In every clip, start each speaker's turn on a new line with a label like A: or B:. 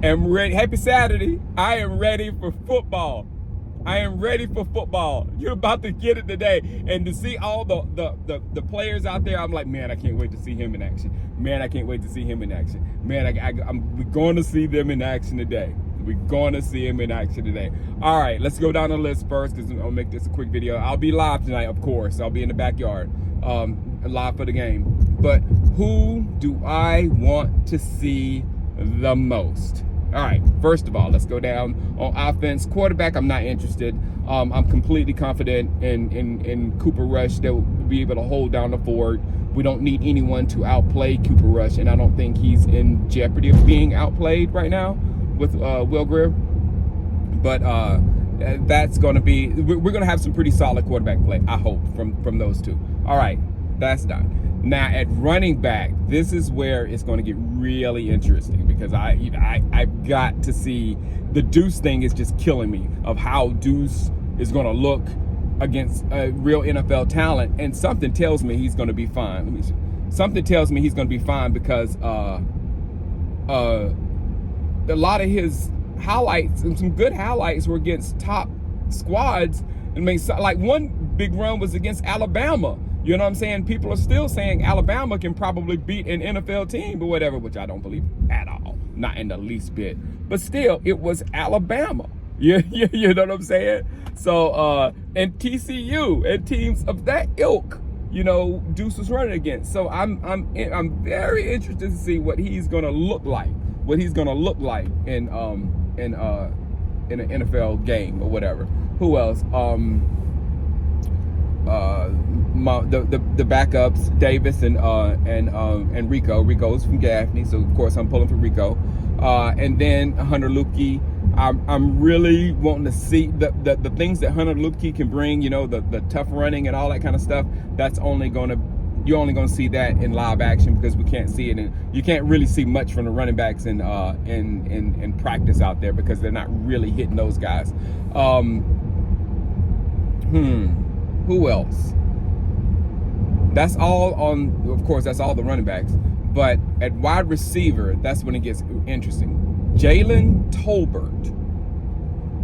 A: am ready. Happy Saturday. I am ready for football. I am ready for football. You're about to get it today. And to see all the players out there, I'm like, man, I can't wait to see him in action. Man, I can't wait to see him in action. Man, we're going to see them in action today. We're going to see him in action today. All right, let's go down the list first because I'll make this a quick video. I'll be live tonight, of course. I'll be in the backyard, live for the game. But who do I want to see the most? All right, first of all, let's go down on offense. Quarterback, I'm not interested. I'm completely confident in Cooper Rush that will be able to hold down the fort. We don't need anyone to outplay Cooper Rush, and I don't think he's in jeopardy of being outplayed right now with Will Grier. But that's going to be, we're going to have some pretty solid quarterback play, I hope, from those two. All right, that's done. Now at running back, this is where it's going to get really interesting because I've got to see, the Deuce thing is just killing me of how Deuce is going to look against real NFL talent, and something tells me he's going to be fine. Let me see. Something tells me he's going to be fine because a lot of his highlights and some good highlights were against top squads. I mean, like one big run was against Alabama. You know what I'm saying? People are still saying Alabama can probably beat an NFL team or whatever, which I don't believe at all, not in the least bit. But still, it was Alabama. You know what I'm saying? So, and TCU and teams of that ilk, you know, Deuce was running against. So I'm very interested to see what he's gonna look like, in an NFL game or whatever. Who else? The backups, Davis and Rico. Rico's from Gaffney, so of course I'm pulling for Rico. And then Hunter Luepke. I'm really wanting to see the things that Hunter Luepke can bring. You know, the tough running and all that kind of stuff. You're only gonna see that in live action because we can't see it, and you can't really see much from the running backs in practice out there because they're not really hitting those guys. Who else? That's all on, of course, that's all the running backs. But at wide receiver, that's when it gets interesting. Jalen Tolbert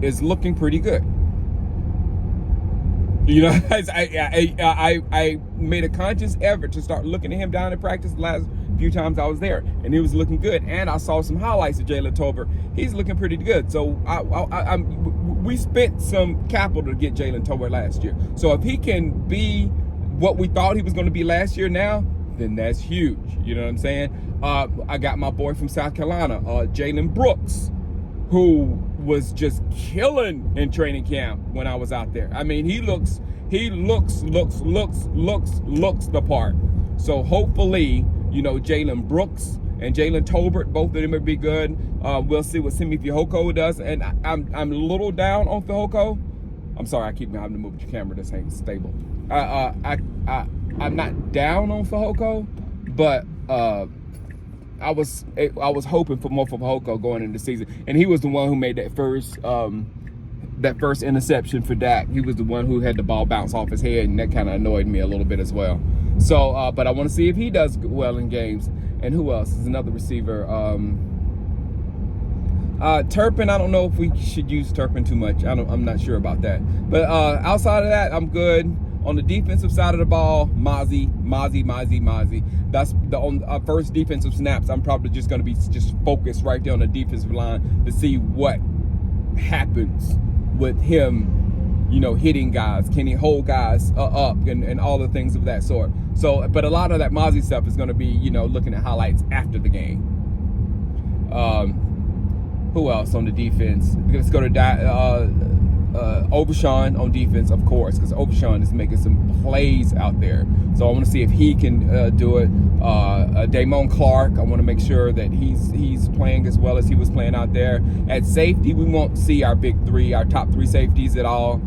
A: is looking pretty good. You know, I made a conscious effort to start looking at him down in practice the last few times I was there, and he was looking good. And I saw some highlights of Jalen Tolbert. He's looking pretty good. So we spent some capital to get Jalen Tolbert last year. So if he can be what we thought he was going to be last year now, then that's huge. You know what I'm saying? I got my boy from South Carolina, Jalen Brooks, who was just killing in training camp when I was out there. I mean, he looks the part. So hopefully, you know, Jalen Brooks and Jalen Tolbert, both of them would be good. We'll see what Simi Fehoko does. And I'm a little down on Fehoko. I'm sorry, I keep having to move the camera. This ain't stable. I'm not down on Fehoko, but I was hoping for more for Fehoko going into the season. And he was the one who made that first interception for Dak. He was the one who had the ball bounce off his head, and that kind of annoyed me a little bit as well. So, but I want to see if he does well in games. And who else is another receiver? Turpin, I don't know if we should use Turpin too much. I'm not sure about that. But outside of that, I'm good. On the defensive side of the ball, Mozzie. That's on first defensive snaps. I'm probably just going to be just focused right there on the defensive line to see what happens with him, you know, hitting guys. Can he hold guys up and all the things of that sort. So, but a lot of that Mozzie stuff is going to be, you know, looking at highlights after the game. Who else on the defense? Let's go to Overshawn on defense, of course, because Overshawn is making some plays out there. So I want to see if he can do it. Damone Clark, I want to make sure that he's playing as well as he was playing out there. At safety, we won't see our big three, our top three safeties at all.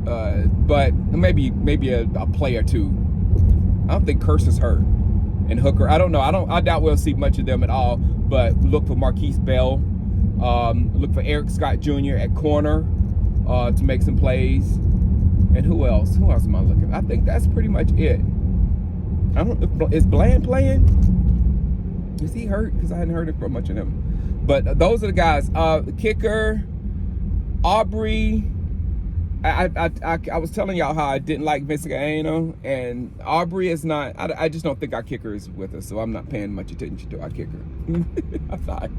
A: But maybe a play or two. I don't think Curse is hurt. And Hooker, I don't know. I doubt we'll see much of them at all. But look for Marquise Bell. Look for Eric Scott Jr. at corner to make some plays. And who else? Who else am I looking at? I think that's pretty much it. Is Bland playing? Is he hurt? Because I hadn't heard it from much of him. But those are the guys. Kicker, Aubrey. I was telling y'all how I didn't like Vizcaino, and Aubrey is not. I just don't think our kicker is with us, so I'm not paying much attention to our kicker. I'm not.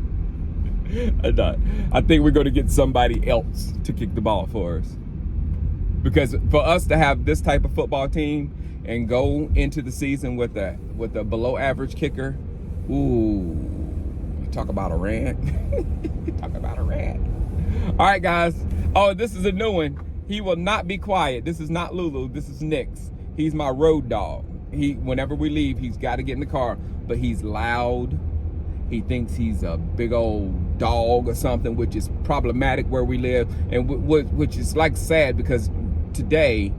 A: I think we're going to get somebody else to kick the ball for us, because for us to have this type of football team and go into the season with a below average kicker, ooh, you talk about a rant. Talk about a rant. All right, guys. Oh, this is a new one. He will not be quiet. This is not Lulu. This is Nix. He's my road dog. Whenever we leave, he's got to get in the car, but he's loud. He thinks he's a big old dog or something, which is problematic where we live, and which is like sad, because today,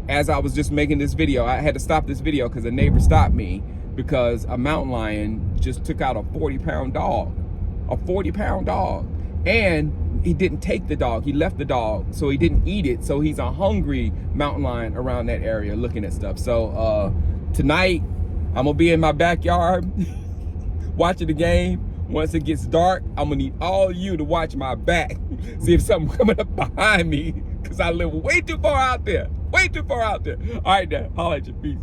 A: as I was just making this video, I had to stop this video because a neighbor stopped me because a mountain lion just took out a 40-pound dog. A 40-pound dog. And he didn't take the dog. He left the dog, so he didn't eat it. So he's a hungry mountain lion around that area looking at stuff. So tonight, I'm gonna be in my backyard watching the game. Once it gets dark, I'm gonna need all you to watch my back. See if something's coming up behind me, because I live way too far out there. Way too far out there. All right, now, holla at you. Peace.